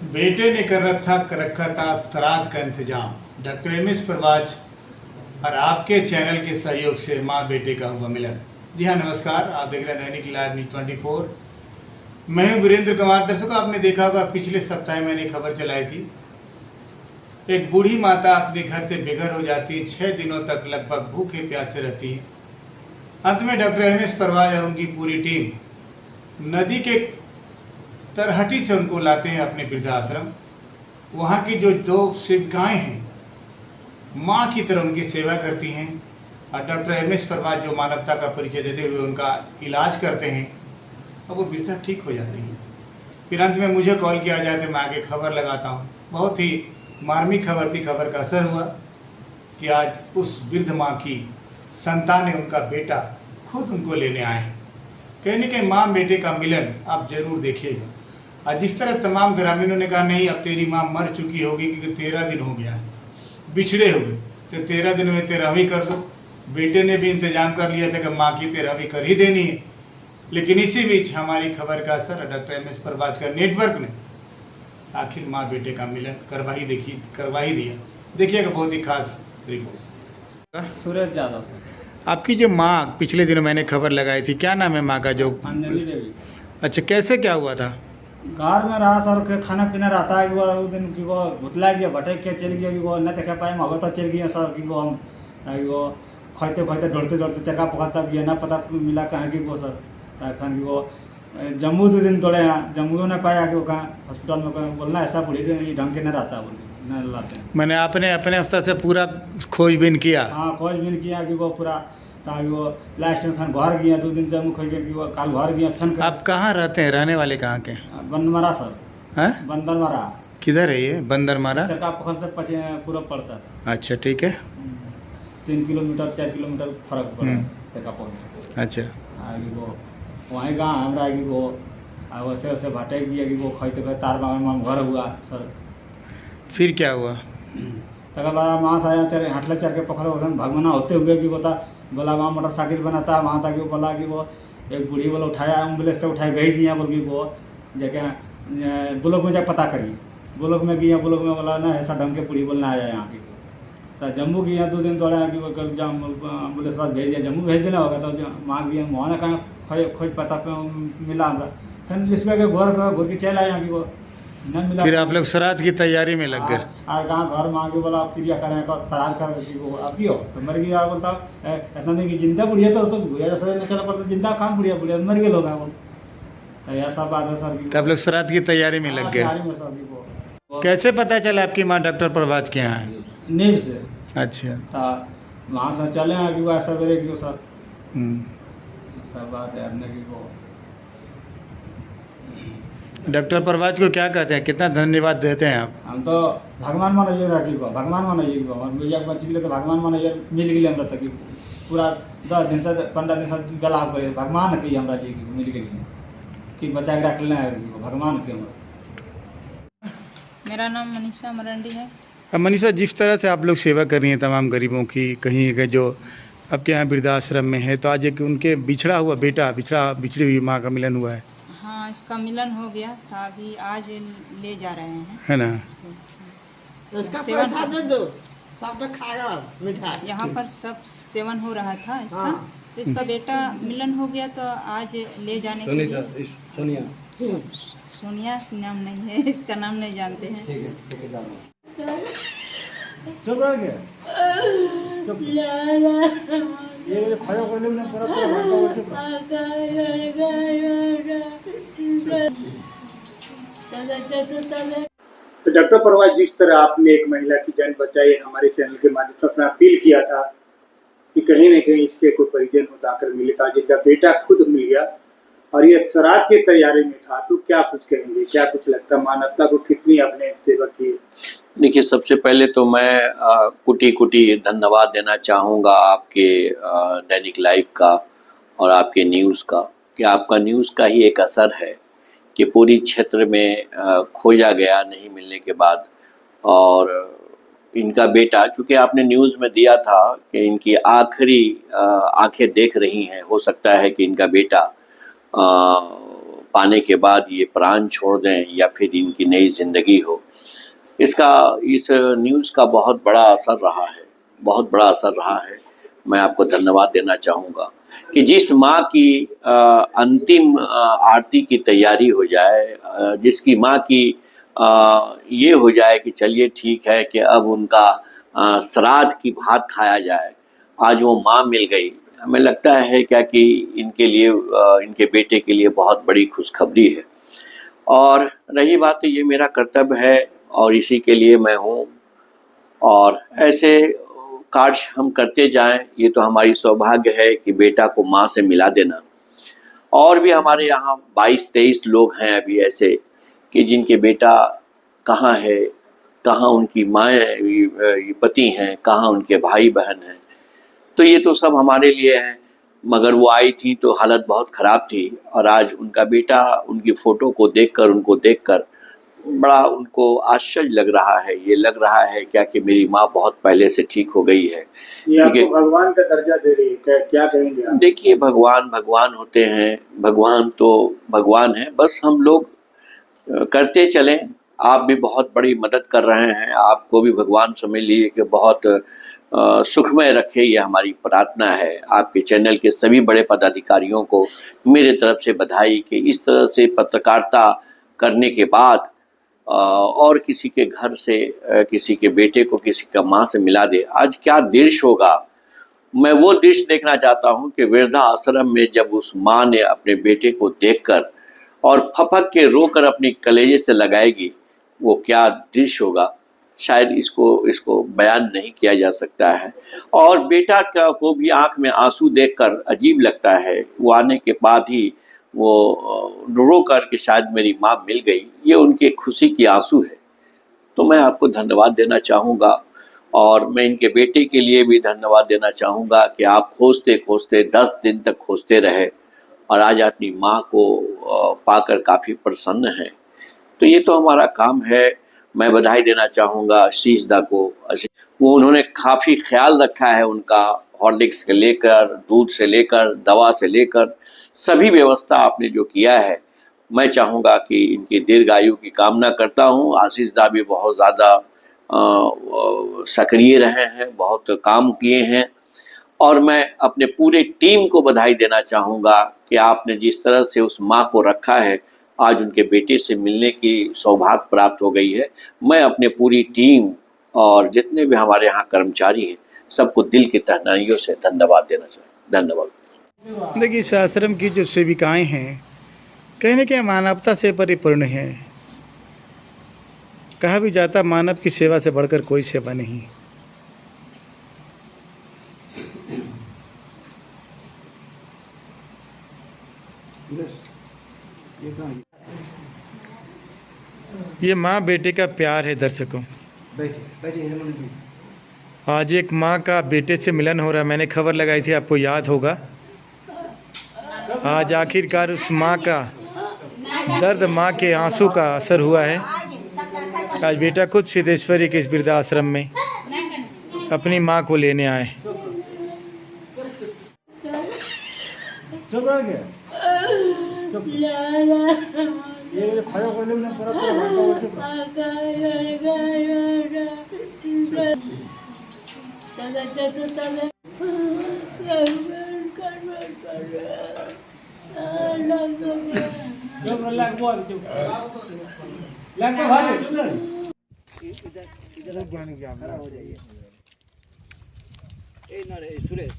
बेटे ने कर रखा था श्राद्ध का इंतजाम। Doctor MS. परवाज और आपके चैनल के सहयोग से माँ बेटे का हुआ मिलन। जी हाँ, नमस्कार। आप देख रहे हैं दैनिक लाइव न्यूज 24। मैं हूँ वीरेंद्र कुमार। दर्शकों, आपने देखा होगा पिछले सप्ताह मैंने खबर चलाई थी, एक बूढ़ी माता अपने घर से बेघर हो जाती है, 6 दिनों तक लगभग भूखे प्यासे रहती है। अंत में डॉक्टर एम.एस. परवाज और उनकी पूरी टीम नदी के तरहटी से उनको लाते हैं अपने वृद्धाश्रम। वहाँ की जो 2 सेविकाएँ हैं माँ की तरह उनकी सेवा करती हैं और डॉक्टर एम.एस. परवाज जो मानवता का परिचय देते हुए उनका इलाज करते हैं और वो वृद्धा ठीक हो जाती हैं। फिर अंत में मुझे कॉल किया जाए तो मैं आगे खबर लगाता हूँ। बहुत ही मार्मिक खबर थी। खबर का असर हुआ कि आज उस वृद्ध माँ की संतान है, उनका बेटा खुद उनको लेने आए। कहीं न कहीं माँ बेटे का मिलन आप जरूर देखिएगा। और जिस तरह तमाम ग्रामीणों ने कहा नहीं अब तेरी माँ मर चुकी होगी क्योंकि 13 दिन हो गया है, बिछड़े हुए, तो 13 दिन में 13वीं कर दो। बेटे ने भी इंतजाम कर लिया था कि माँ की 13वीं कर ही देनी है। लेकिन इसी बीच हमारी खबर का असर डॉक्टर एम.एस. परवाज का नेटवर्क ने आखिर माँ बेटे का मिलन करवा ही दिया। देखिएगा बहुत ही खास रिपोर्ट। सूरज यादव से। आपकी जो माँ पिछले दिनों मैंने खबर लगाई थी, क्या नाम है माँ का? जो अंजलि देवी। अच्छा, कैसे क्या हुआ था? घर में रहा सर के खाना पीना रहता है कि वो उस दिन कि वो भुतला गया, भटक के चल गया कि वो न देखा पाए मगत चल गया सर कि वो हम कि वो खोते खोते दौड़ते दौड़ते चक्का पकड़ता गया, ना पता मिला कहाँ कि वो सर कि वो जम्मू 2 दिन दौड़े यहाँ, जम्मू ने पाया कि वो कहाँ हॉस्पिटल में कहीं बोलना ऐसा बुढ़ी ढंग के न रहता बोले न लाते। मैंने आपने अपने हफ्ता से पूरा खोजबीन किया? हाँ, खोजबीन किया कि वो पूरा ताकि वो लास्ट में फिर घर गया 2 दिन जम्मू खोज के कि वो कल घर गया फिर। आप कहाँ रहते हैं? रहने वाले कहाँ के? बंदरमारा सर। हैं? बंदरमारा। किधर है ये बंदरमारा? चक्का पखर से पूरा पड़ता है। अच्छा, ठीक है। 3 किलोमीटर 4 किलोमीटर फर्क पड़ा चक्का पखर। अच्छा, आगे वो वहीं गाँव हमारा आगे वो वैसे वैसे भटक गया कि वो खोते खोते तार बागान में घर हुआ सर। फिर क्या हुआ? तक बाद वहाँ से आया चले हटले चल के पकड़े भगवाना होते हुए कि बोला वहाँ मोटरसाइकिल बनाता वहाँ तक वो बोला कि वो एक बूढ़ी बोला उठाया, एम्बुलेंस से उठाए भेज दिया बोल कि वो जगह ब्लॉक में जाए पता करिए। ब्लॉक में गया, ब्लॉक में बोला ना ऐसा ढंग के बूढ़ी बोलना आया यहाँ की। तो जम्मू गया 2 दिन दौड़ा कि वो कल एम्बुलेंस बाद भेज दिया, जम्मू भेज देना होगा। तो वहाँ गया, वहाँ ना कहाँ खोज पता पे मिला हमारा। फिर इसमें के घूर के चल आए यहाँ की वो नहीं मिला। फिर आप लोग श्राद्ध की तैयारी में लग गए? और गाँव घर में आगे बोला क्रिया करें श्राद्ध कर वो आप हो तो मर गया। बोलता इतना दिन की जिंदा बुढ़िया तो बुढ़िया रसोई नहीं चला पड़ता, जिंदा काम बुढ़िया बुढ़िया मर गए लोग बोल। तो यह सब बात है सर की। तो आप लोग श्राद्ध की तैयारी में लग गए? कैसे पता चला आपकी माँ डॉक्टर परवाज के यहाँ है? नीम से। अच्छा, तो वहाँ से चले कि वो सवेरे की सर सब बात है अपने की वो। डॉक्टर परवाज को क्या कहते हैं, कितना धन्यवाद देते हैं आप? हम तो भगवान मानिए रखी भगवान मानिए भैया बची गए तो भगवान मानिए मिल गए हमरा तक पूरा 10 दिन से 15 दिन से गला पड़े भगवान के हमरा जी मिल गई कि बचा के रख लेना है भगवान के। मेरा नाम मनीषा मरंडी है। अब मनीषा, जिस तरह से आप लोग सेवा कर रही हैं तमाम गरीबों की, कहीं के जो आपके यहाँ वृद्धाश्रम में है, तो आज एक उनके बिछड़ा हुआ बेटा बिछड़ी हुई माँ का मिलन हुआ है। हाँ, इसका मिलन हो गया था, अभी आज ले जा रहे हैं, है ना? तो इसका पैसा दे दो, सब लोग खाएगा मिठाई। यहाँ पर सब सेवन हो रहा था इसका। हाँ। तो इसका बेटा मिलन हो गया तो आज ले जाने के लिए सोनिया नाम नहीं है, इसका नाम नहीं जानते हैं। चुप रह गया चुप ये खड़ा कर ले ना पूरा तो डॉक्टर परवाज, जिस तरह आपने एक महिला की जान बचाई, हमारे चैनल के माध्यम से अपना अपील किया था कि कहीं न कहीं इसके कोई परिजन हो आकर मिले, था जिनका बेटा खुद मिल गया और ये श्राद्ध की तैयारी में था, तो क्या कुछ कहेंगे? क्या कुछ लगता मानवता को कितनी आपने सेवा की? देखिए, सबसे पहले तो मैं कुटी कुटी धन्यवाद देना चाहूँगा आपके दैनिक लाइव का और आपके न्यूज़ का, कि आपका न्यूज़ का ही एक असर है कि पूरी क्षेत्र में खोजा गया नहीं मिलने के बाद। और इनका बेटा, चूँकि आपने न्यूज़ में दिया था कि इनकी आखिरी आंखें देख रही हैं, हो सकता है कि इनका बेटा पाने के बाद ये प्राण छोड़ दें या फिर इनकी नई ज़िंदगी हो। इस न्यूज़ का बहुत बड़ा असर रहा है, बहुत बड़ा असर रहा है। मैं आपको धन्यवाद देना चाहूँगा कि जिस माँ की अंतिम आरती की तैयारी हो जाए, जिसकी माँ की ये हो जाए कि चलिए ठीक है कि अब उनका श्राद्ध की भात खाया जाए, आज वो माँ मिल गई। हमें लगता है क्या कि इनके लिए, इनके बेटे के लिए बहुत बड़ी खुशखबरी है। और रही बात, ये मेरा कर्तव्य है और इसी के लिए मैं हूँ, और ऐसे कार्य हम करते जाएं। ये तो हमारी सौभाग्य है कि बेटा को माँ से मिला देना। और भी हमारे यहाँ 22-23 लोग हैं अभी ऐसे कि जिनके बेटा कहाँ है, कहाँ उनकी माएँ पति हैं, कहाँ उनके भाई बहन हैं। तो ये तो सब हमारे लिए है, मगर वो आई थी तो हालत बहुत ख़राब थी, और आज उनका बेटा उनकी फ़ोटो को देखकर, उनको देखकर बड़ा उनको आश्चर्य लग रहा है। ये लग रहा है क्या कि मेरी माँ बहुत पहले से ठीक हो गई है। ये आपको भगवान का दर्जा दे रही है, क्या कहेंगे आप? देखिए, भगवान होते हैं, भगवान तो भगवान है, बस हम लोग करते चलें। आप भी बहुत बड़ी मदद कर रहे हैं, आपको भी भगवान समझ लीजिए कि बहुत सुखमय रखे, ये हमारी प्रार्थना है। आपके चैनल के सभी बड़े पदाधिकारियों को मेरे तरफ से बधाई कि इस तरह से पत्रकारिता करने के बाद और किसी के घर से किसी के बेटे को किसी का माँ से मिला दे। आज क्या दृश्य होगा, मैं वो दृश्य देखना चाहता हूँ कि वृद्धा आश्रम में जब उस माँ ने अपने बेटे को देखकर और फपक के रोकर अपनी कलेजे से लगाएगी, वो क्या दृश्य होगा, शायद इसको बयान नहीं किया जा सकता है। और बेटा को भी आंख में आंसू देखकर अजीब लगता है। वो आने के बाद ही वो रो कर के शायद मेरी माँ मिल गई, ये उनके खुशी की आंसू है। तो मैं आपको धन्यवाद देना चाहूँगा, और मैं इनके बेटे के लिए भी धन्यवाद देना चाहूँगा कि आप खोजते खोजते 10 दिन तक खोजते रहे और आज अपनी माँ को पाकर काफ़ी प्रसन्न हैं। तो ये तो हमारा काम है। मैं बधाई देना चाहूँगा आशीष दा को। वो उन्होंने काफ़ी ख्याल रखा है उनका, हॉर्लिक्स से लेकर, दूध से लेकर, दवा से लेकर सभी व्यवस्था आपने जो किया है। मैं चाहूँगा कि इनकी दीर्घायु की कामना करता हूँ। आशीष दा भी बहुत ज़्यादा सक्रिय रहे हैं, बहुत काम किए हैं, और मैं अपने पूरे टीम को बधाई देना चाहूँगा कि आपने जिस तरह से उस माँ को रखा है, आज उनके बेटे से मिलने की सौभाग्य प्राप्त हो गई है। मैं अपने पूरी टीम और जितने भी हमारे यहाँ कर्मचारी हैं, सबको दिल की तहनाइयों से धन्यवाद देना चाहिए। धन्यवाद। देखिए, इस आश्रम की जो सेविकाएं हैं, कहीं न कहीं मानवता से परिपूर्ण हैं। कहा भी जाता, मानव की सेवा से बढ़कर कोई सेवा नहीं। ये माँ बेटे का प्यार है दर्शकों। आज एक माँ का बेटे से मिलन हो रहा है। मैंने खबर लगाई थी, आपको याद होगा। आज आखिरकार उस माँ का दर्द, माँ के आंसू का असर हुआ है। आज बेटा खुद सिद्धेश्वरी के इस वृद्धाश्रम में अपनी माँ को लेने आए। सुरेश